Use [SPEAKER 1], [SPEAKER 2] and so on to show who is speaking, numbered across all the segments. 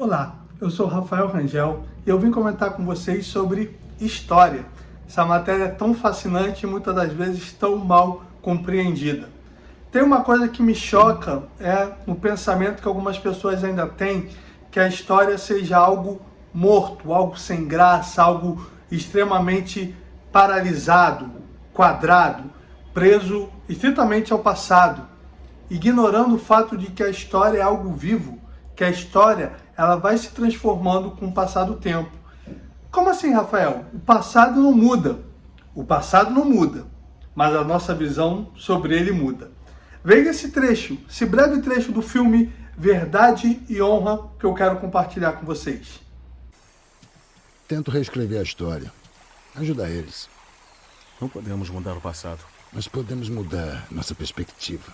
[SPEAKER 1] Olá, eu sou Rafael Rangel e eu vim comentar com vocês sobre história. Essa matéria é tão fascinante e muitas das vezes tão mal compreendida. Tem uma coisa que me choca, no pensamento que algumas pessoas ainda têm, que a história seja algo morto, algo sem graça, algo extremamente paralisado, quadrado, preso estritamente ao passado, ignorando o fato de que a história é algo vivo, que a história ela vai se transformando com o passar do tempo. Como assim, Rafael? O passado não muda. O passado não muda, mas a nossa visão sobre ele muda. Veja esse trecho, esse breve trecho do filme Verdade e Honra que eu quero compartilhar com vocês.
[SPEAKER 2] Tento reescrever a história. Ajudar eles.
[SPEAKER 3] Não podemos mudar o passado.
[SPEAKER 2] Mas podemos mudar nossa perspectiva.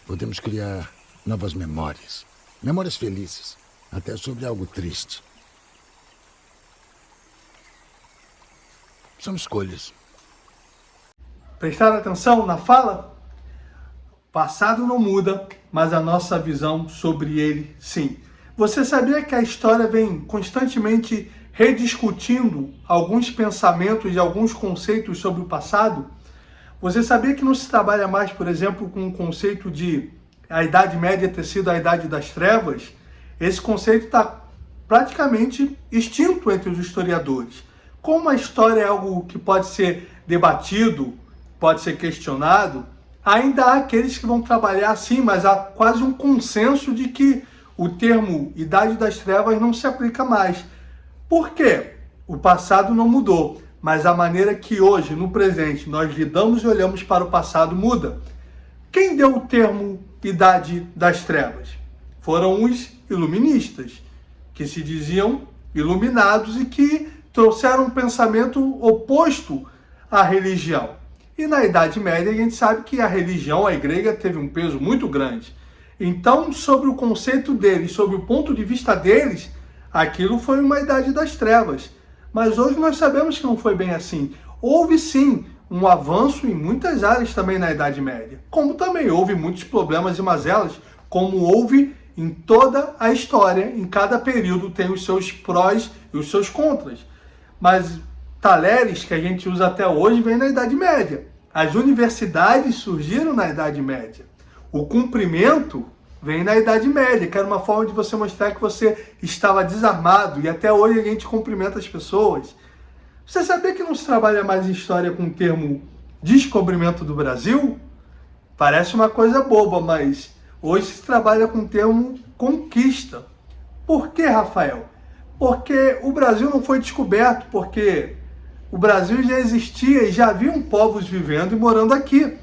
[SPEAKER 2] Podemos criar novas memórias. Memórias felizes. Até sobre algo triste. São escolhas.
[SPEAKER 1] Prestaram atenção na fala? O passado não muda, mas a nossa visão sobre ele sim. Você sabia que a história vem constantemente rediscutindo alguns pensamentos e alguns conceitos sobre o passado? Você sabia que não se trabalha mais, por exemplo, com o conceito de a Idade Média ter sido a Idade das Trevas? Esse conceito está praticamente extinto entre os historiadores. Como a história é algo que pode ser debatido, pode ser questionado, ainda há aqueles que vão trabalhar assim, mas há quase um consenso de que o termo Idade das Trevas não se aplica mais. Por quê? O passado não mudou, mas a maneira que hoje, no presente, nós lidamos e olhamos para o passado muda. Quem deu o termo Idade das Trevas? Foram os iluministas, que se diziam iluminados e que trouxeram um pensamento oposto à religião. E na Idade Média a gente sabe que a religião, a igreja, teve um peso muito grande. Então, sobre o conceito deles, sobre o ponto de vista deles, aquilo foi uma Idade das Trevas. Mas hoje nós sabemos que não foi bem assim. Houve sim um avanço em muitas áreas também na Idade Média, como também houve muitos problemas e mazelas, como houve em toda a história, em cada período tem os seus prós e os seus contras. Mas talheres que a gente usa até hoje vêm na Idade Média. As universidades surgiram na Idade Média. O cumprimento vem na Idade Média, que era uma forma de você mostrar que você estava desarmado, e até hoje a gente cumprimenta as pessoas. Você sabia que não se trabalha mais em história com o termo descobrimento do Brasil? Parece uma coisa boba, mas hoje se trabalha com o termo conquista. Por que, Rafael? Porque o Brasil não foi descoberto, porque o Brasil já existia e já haviam povos vivendo e morando aqui.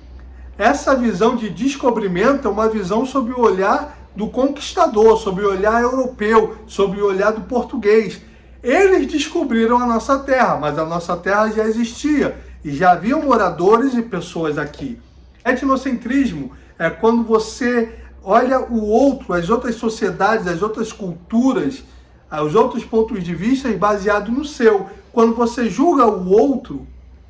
[SPEAKER 1] Essa visão de descobrimento é uma visão sob o olhar do conquistador, sob o olhar europeu, sob o olhar do português. Eles descobriram a nossa terra, mas a nossa terra já existia e já haviam moradores e pessoas aqui. Etnocentrismo é quando você olha o outro, as outras sociedades, as outras culturas, os outros pontos de vista baseado no seu. Quando você julga o outro,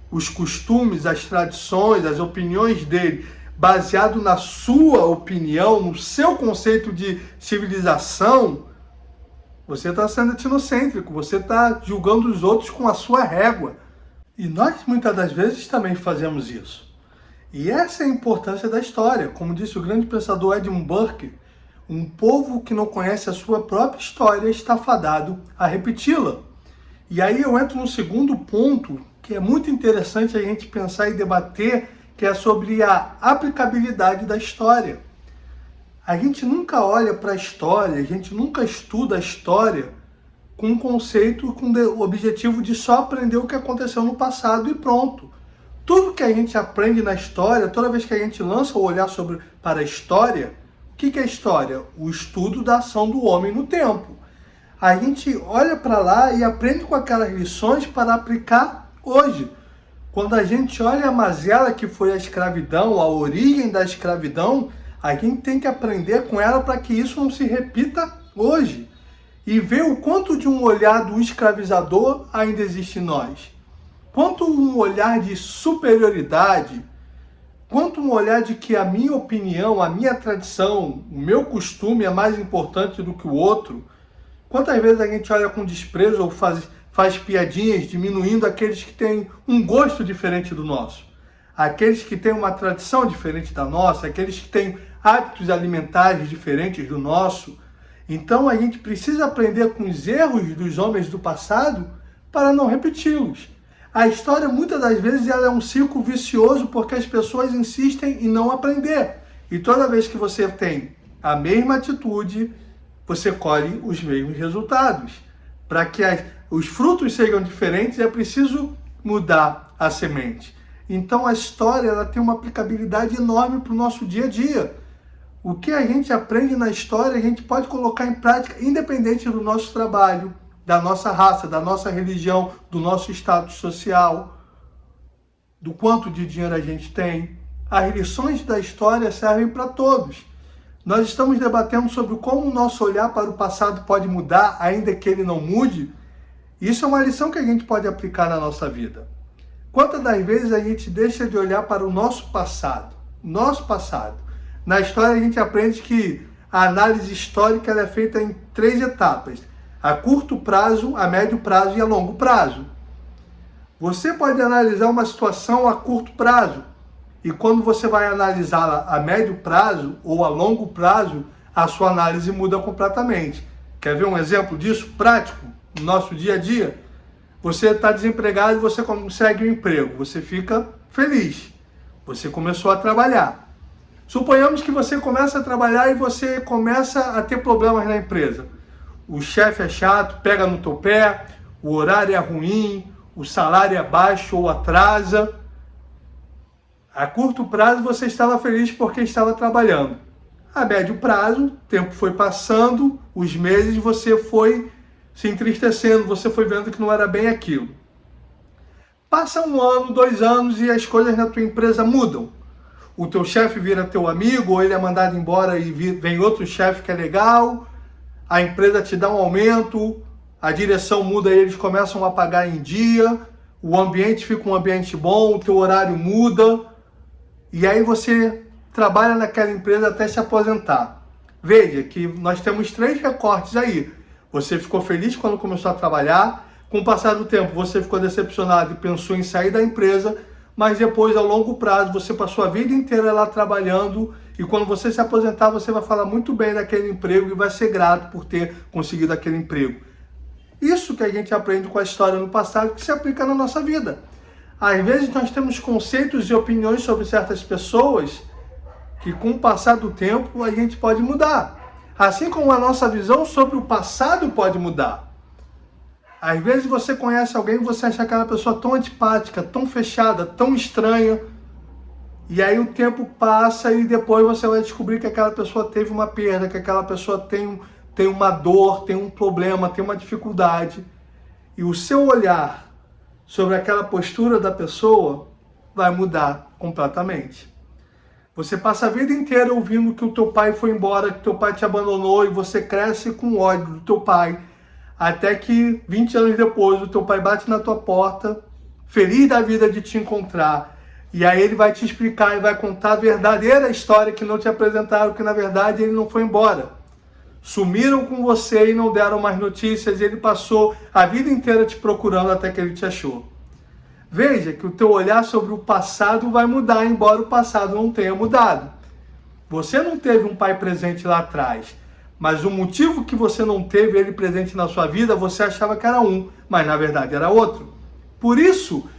[SPEAKER 1] os costumes, as tradições, as opiniões dele, baseado na sua opinião, no seu conceito de civilização, você está sendo etnocêntrico, você está julgando os outros com a sua régua. E nós, muitas das vezes, também fazemos isso. E essa é a importância da história. Como disse o grande pensador Edmund Burke, um povo que não conhece a sua própria história está fadado a repeti-la. E aí eu entro no segundo ponto, que é muito interessante a gente pensar e debater, que é sobre a aplicabilidade da história. A gente nunca olha para a história, a gente nunca estuda a história com um conceito, com o objetivo de só aprender o que aconteceu no passado e pronto. Tudo que a gente aprende na história, toda vez que a gente lança o olhar para a história, o que é história? O estudo da ação do homem no tempo. A gente olha para lá e aprende com aquelas lições para aplicar hoje. Quando a gente olha a mazela que foi a escravidão, a origem da escravidão, a gente tem que aprender com ela para que isso não se repita hoje. E ver o quanto de um olhar do escravizador ainda existe em nós. Quanto um olhar de superioridade, quanto um olhar de que a minha opinião, a minha tradição, o meu costume é mais importante do que o outro. Quantas vezes a gente olha com desprezo ou faz piadinhas diminuindo aqueles que têm um gosto diferente do nosso, aqueles que têm uma tradição diferente da nossa, aqueles que têm hábitos alimentares diferentes do nosso. Então a gente precisa aprender com os erros dos homens do passado para não repeti-los. A história muitas das vezes ela é um ciclo vicioso porque as pessoas insistem em não aprender. E toda vez que você tem a mesma atitude, você colhe os mesmos resultados. Para que os frutos sejam diferentes, é preciso mudar a semente. Então a história ela tem uma aplicabilidade enorme para o nosso dia a dia. O que a gente aprende na história, a gente pode colocar em prática, independente do nosso trabalho, da nossa raça, da nossa religião, do nosso status social, do quanto de dinheiro a gente tem. As lições da história servem para todos. Nós estamos debatendo sobre como o nosso olhar para o passado pode mudar, ainda que ele não mude. Isso é uma lição que a gente pode aplicar na nossa vida. Quantas das vezes a gente deixa de olhar para o nosso passado? Nosso passado. Na história a gente aprende que a análise histórica ela é feita em 3 etapas. A curto prazo, a médio prazo e a longo prazo. Você pode analisar uma situação a curto prazo. E quando você vai analisá-la a médio prazo ou a longo prazo, a sua análise muda completamente. Quer ver um exemplo disso prático no nosso dia a dia? Você está desempregado e você consegue um emprego. Você fica feliz. Você começou a trabalhar. Suponhamos que você começa a trabalhar e você começa a ter problemas na empresa. O chefe é chato, pega no teu pé, o horário é ruim, o salário é baixo ou atrasa. A curto prazo você estava feliz porque estava trabalhando. A médio prazo, o tempo foi passando, os meses você foi se entristecendo, você foi vendo que não era bem aquilo. Passa 1 ano, 2 anos e as coisas na tua empresa mudam. O teu chefe vira teu amigo, ou ele é mandado embora e vem outro chefe que é legal, a empresa te dá um aumento, a direção muda e eles começam a pagar em dia, o ambiente fica um ambiente bom, o teu horário muda, e aí você trabalha naquela empresa até se aposentar. Veja que nós temos 3 recortes aí. Você ficou feliz quando começou a trabalhar, com o passar do tempo você ficou decepcionado e pensou em sair da empresa, mas depois, ao longo prazo, você passou a vida inteira lá trabalhando e quando você se aposentar, você vai falar muito bem daquele emprego e vai ser grato por ter conseguido aquele emprego. Isso que a gente aprende com a história no passado que se aplica na nossa vida. Às vezes nós temos conceitos e opiniões sobre certas pessoas que com o passar do tempo a gente pode mudar. Assim como a nossa visão sobre o passado pode mudar. Às vezes você conhece alguém e você acha aquela pessoa tão antipática, tão fechada, tão estranha. E aí o tempo passa e depois você vai descobrir que aquela pessoa teve uma perda, que aquela pessoa tem uma dor, tem um problema, tem uma dificuldade. E o seu olhar sobre aquela postura da pessoa vai mudar completamente. Você passa a vida inteira ouvindo que o teu pai foi embora, que o teu pai te abandonou e você cresce com ódio do teu pai. Até que 20 anos depois o teu pai bate na tua porta, feliz da vida de te encontrar. E aí ele vai te explicar e vai contar a verdadeira história que não te apresentaram, que na verdade ele não foi embora. Sumiram com você e não deram mais notícias, e ele passou a vida inteira te procurando até que ele te achou. Veja que o teu olhar sobre o passado vai mudar, embora o passado não tenha mudado. Você não teve um pai presente lá atrás, mas o motivo que você não teve ele presente na sua vida, você achava que era um, mas na verdade era outro. Por isso,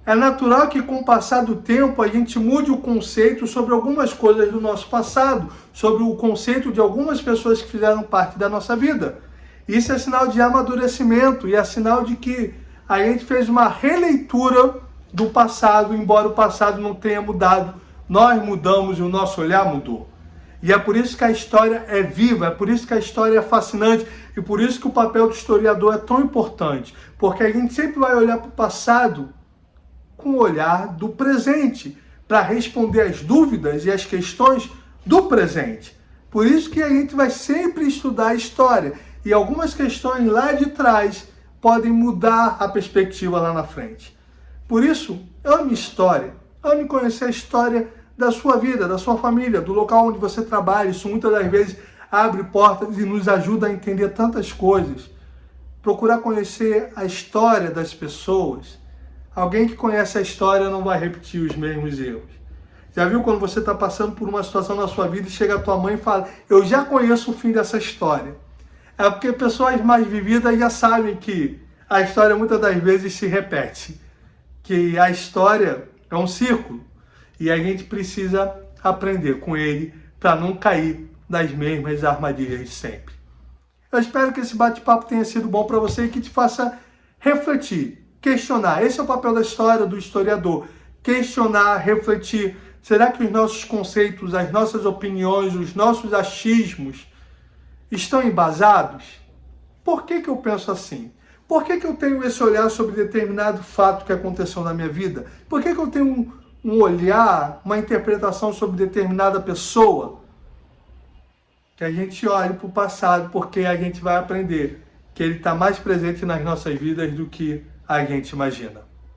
[SPEAKER 1] é natural que com o passar do tempo a gente mude o conceito sobre algumas coisas do nosso passado, sobre o conceito de algumas pessoas que fizeram parte da nossa vida. Isso é sinal de amadurecimento e é sinal de que a gente fez uma releitura do passado, embora o passado não tenha mudado, nós mudamos e o nosso olhar mudou. E é por isso que a história é viva, é por isso que a história é fascinante e por isso que o papel do historiador é tão importante. Porque a gente sempre vai olhar para o passado com o olhar do presente, para responder às dúvidas e às questões do presente. Por isso que a gente vai sempre estudar a história. E algumas questões lá de trás podem mudar a perspectiva lá na frente. Por isso, ame história, ame conhecer a história da sua vida, da sua família, do local onde você trabalha. Isso muitas das vezes abre portas e nos ajuda a entender tantas coisas. Procurar conhecer a história das pessoas. Alguém que conhece a história não vai repetir os mesmos erros. Já viu quando você está passando por uma situação na sua vida e chega a tua mãe e fala: eu já conheço o fim dessa história. É porque pessoas mais vividas já sabem que a história muitas das vezes se repete. Que a história é um círculo e a gente precisa aprender com ele para não cair nas mesmas armadilhas de sempre. Eu espero que esse bate-papo tenha sido bom para você e que te faça refletir, questionar. Esse é o papel da história, do historiador. Questionar, refletir. Será que os nossos conceitos, as nossas opiniões, os nossos achismos estão embasados? Por que eu penso assim? Por que eu tenho esse olhar sobre determinado fato que aconteceu na minha vida? Por que eu tenho um olhar, uma interpretação sobre determinada pessoa? Que a gente olhe para o passado, porque a gente vai aprender que ele está mais presente nas nossas vidas do que a gente imagina.